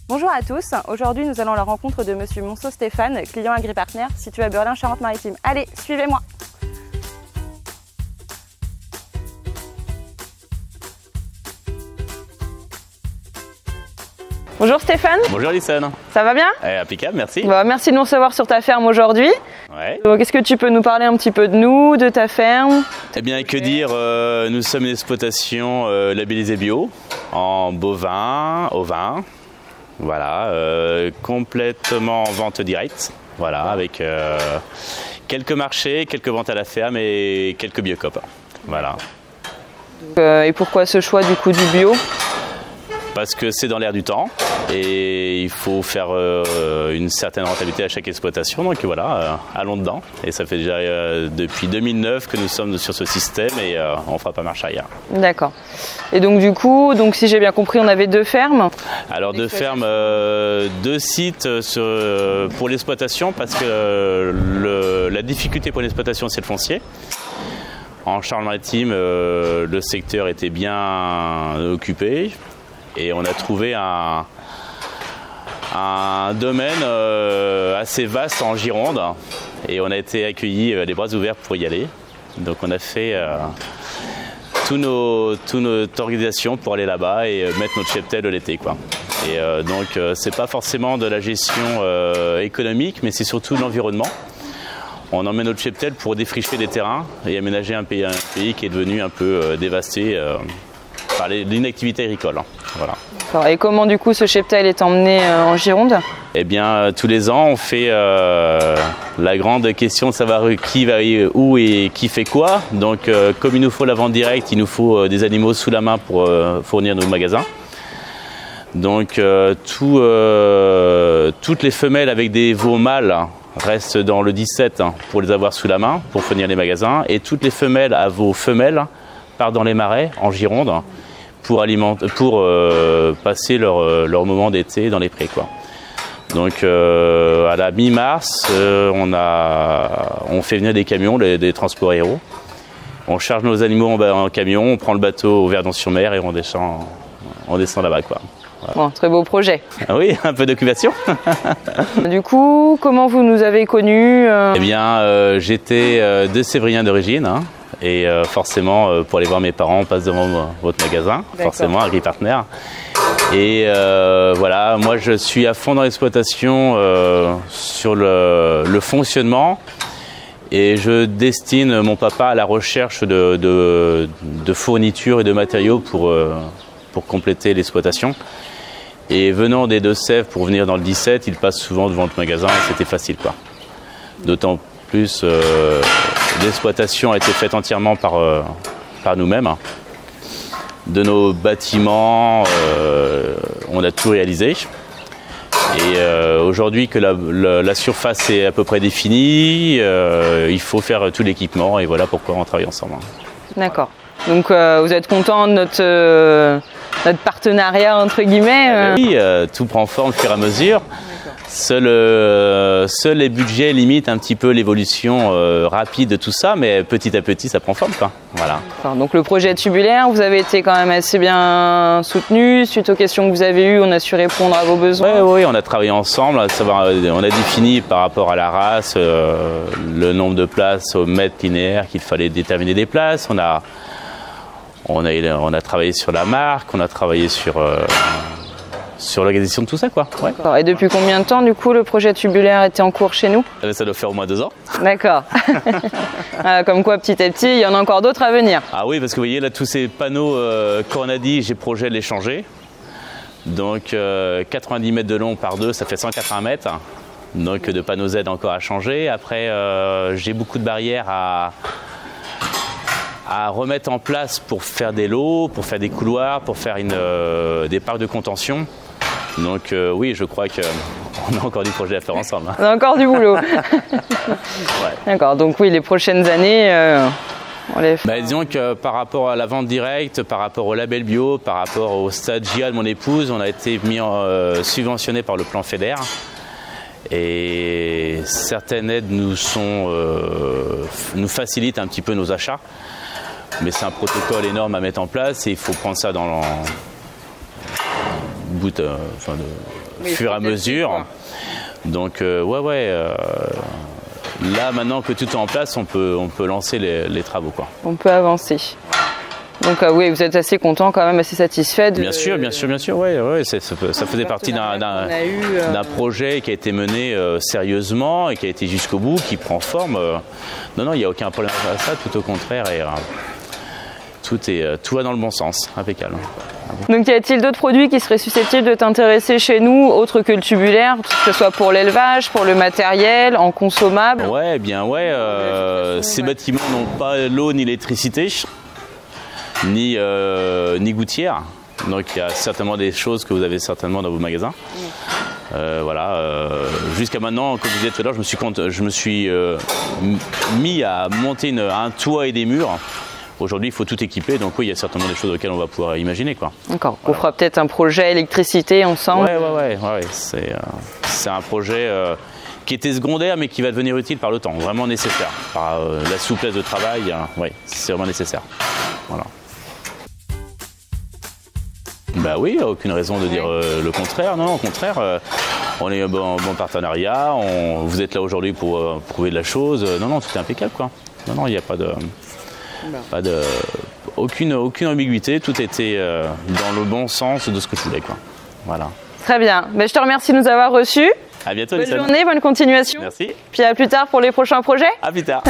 Bonjour à tous, aujourd'hui nous allons à la rencontre de Monsieur Monceau Stéphane, client AgriPartner, situé à Beurlin, Charente-Maritime. Allez, suivez-moi. Bonjour Stéphane. Bonjour Alison. Ça va bien? Impeccable, merci. Merci de nous recevoir sur ta ferme aujourd'hui. Ouais. Est-ce que tu peux nous parler un petit peu de nous, de ta ferme? Eh bien, que dire, nous sommes une exploitation labellisée bio, en bovin, ovin. Voilà, complètement en vente directe, voilà, avec quelques marchés, quelques ventes à la ferme et quelques biocopes. Voilà. Et pourquoi ce choix du coup du bio? Parce que c'est dans l'air du temps et il faut faire une certaine rentabilité à chaque exploitation. Donc voilà, allons dedans. Et ça fait déjà depuis 2009 que nous sommes sur ce système et on ne fera pas marche arrière. D'accord. Et donc du coup, si j'ai bien compris, on avait deux fermes. Alors deux fermes, deux sites pour l'exploitation parce que la difficulté pour l'exploitation c'est le foncier. En Charente-Maritime, le secteur était bien occupé. Et on a trouvé un domaine assez vaste en Gironde et on a été accueillis les bras ouverts pour y aller. Donc on a fait toute notre organisation pour aller là-bas et mettre notre cheptel l'été, quoi. Et donc c'est pas forcément de la gestion économique, mais c'est surtout l'environnement. On emmène notre cheptel pour défricher des terrains et aménager un pays qui est devenu un peu dévasté par l'inactivité agricole. Voilà. Et comment du coup ce cheptel est emmené en Gironde? Eh bien tous les ans on fait la grande question de savoir qui va où et qui fait quoi. Donc comme il nous faut la vente directe, il nous faut des animaux sous la main pour fournir nos magasins. Donc toutes les femelles avec des veaux mâles restent dans le 17 pour les avoir sous la main pour fournir les magasins. Et toutes les femelles à veaux femelles partent dans les marais en Gironde pour passer leur moment d'été dans les prés, quoi. Donc à la mi-mars, on fait venir des camions, des transports héros. On charge nos animaux en camion, on prend le bateau au Verdon-sur-Mer et on descend là-bas, quoi. Voilà. Bon, très beau projet. Ah oui, un peu d'occupation. Du coup, comment vous nous avez connus? Eh bien, j'étais de Sévrien d'origine. Et forcément, pour aller voir mes parents, on passe devant votre magasin, forcément, AgriPartner. Et voilà, moi je suis à fond dans l'exploitation sur le fonctionnement. Et je destine mon papa à la recherche de fournitures et de matériaux pour compléter l'exploitation. Et venant des Deux-Sèvres pour venir dans le 17, il passe souvent devant le magasin et c'était facile, quoi. D'autant plus l'exploitation a été faite entièrement par nous-mêmes. De nos bâtiments, on a tout réalisé. Et aujourd'hui que la surface est à peu près définie, il faut faire tout l'équipement et voilà pourquoi on travaille ensemble. D'accord. Donc vous êtes content de notre partenariat entre guillemets? Oui, tout prend forme au fur et à mesure. Seuls les budgets limitent un petit peu l'évolution rapide de tout ça, mais petit à petit ça prend forme, quoi. Voilà. Donc le projet tubulaire, vous avez été quand même assez bien soutenu. Suite aux questions que vous avez eues, on a su répondre à vos besoins. Oui, on a travaillé ensemble. On a défini par rapport à la race le nombre de places au mètre linéaire qu'il fallait déterminer des places. On a travaillé sur la marque, on a travaillé sur l'organisation de tout ça, quoi. Ouais. Et depuis combien de temps, du coup, le projet tubulaire était en cours chez nous? Ça doit faire au moins 2 ans. D'accord. Comme quoi, petit à petit, il y en a encore d'autres à venir. Ah oui, parce que vous voyez, là, tous ces panneaux qu'on a dit, j'ai projet de les changer. Donc, 90 mètres de long par 2, ça fait 180 mètres. Donc, de panneaux Z encore à changer. Après, j'ai beaucoup de barrières à remettre en place pour faire des lots, pour faire des couloirs, pour faire des parcs de contention. Donc oui, je crois qu'on a encore du projet à faire ensemble. On a encore du boulot. Ouais. D'accord, donc oui, les prochaines années, on les fait. Disons que par rapport à la vente directe, par rapport au label bio, par rapport au stade JA de mon épouse, on a été subventionné par le plan FEDER. Et certaines aides nous facilitent un petit peu nos achats. Mais c'est un protocole énorme à mettre en place et il faut prendre ça fur et à mesure. Quoi. Donc là maintenant que tout est en place, on peut lancer les travaux, quoi. On peut avancer. Donc oui, vous êtes assez content quand même, assez satisfait de... Bien sûr, ça faisait partie d'un projet qui a été mené sérieusement et qui a été jusqu'au bout, qui prend forme. Non, il n'y a aucun problème à ça, tout au contraire, et tout va dans le bon sens, impeccable. Donc y a-t-il d'autres produits qui seraient susceptibles de t'intéresser chez nous, autres que le tubulaire, que ce soit pour l'élevage, pour le matériel, en consommable? Ces bâtiments n'ont pas l'eau ni l'électricité. Ni gouttière, donc il y a certainement des choses que vous avez certainement dans vos magasins. Jusqu'à maintenant, comme je disais tout à l'heure, je me suis mis à monter un toit et des murs. Aujourd'hui, il faut tout équiper, donc oui, il y a certainement des choses auxquelles on va pouvoir imaginer, quoi. D'accord. On fera peut-être un projet électricité ensemble. C'est un projet qui était secondaire, mais qui va devenir utile par le temps, vraiment nécessaire. Par la souplesse de travail, c'est vraiment nécessaire. Voilà. Bah oui, aucune raison de dire le contraire. Non, au contraire, on est en bon partenariat. Vous êtes là aujourd'hui pour prouver de la chose. Non, tout est impeccable, quoi. Non, il n'y a aucune ambiguïté. Tout était dans le bon sens de ce que je voulais, quoi. Voilà. Très bien. Je te remercie de nous avoir reçus. À bientôt. Bonne journée, bonne continuation. Merci. Puis à plus tard pour les prochains projets. À plus tard.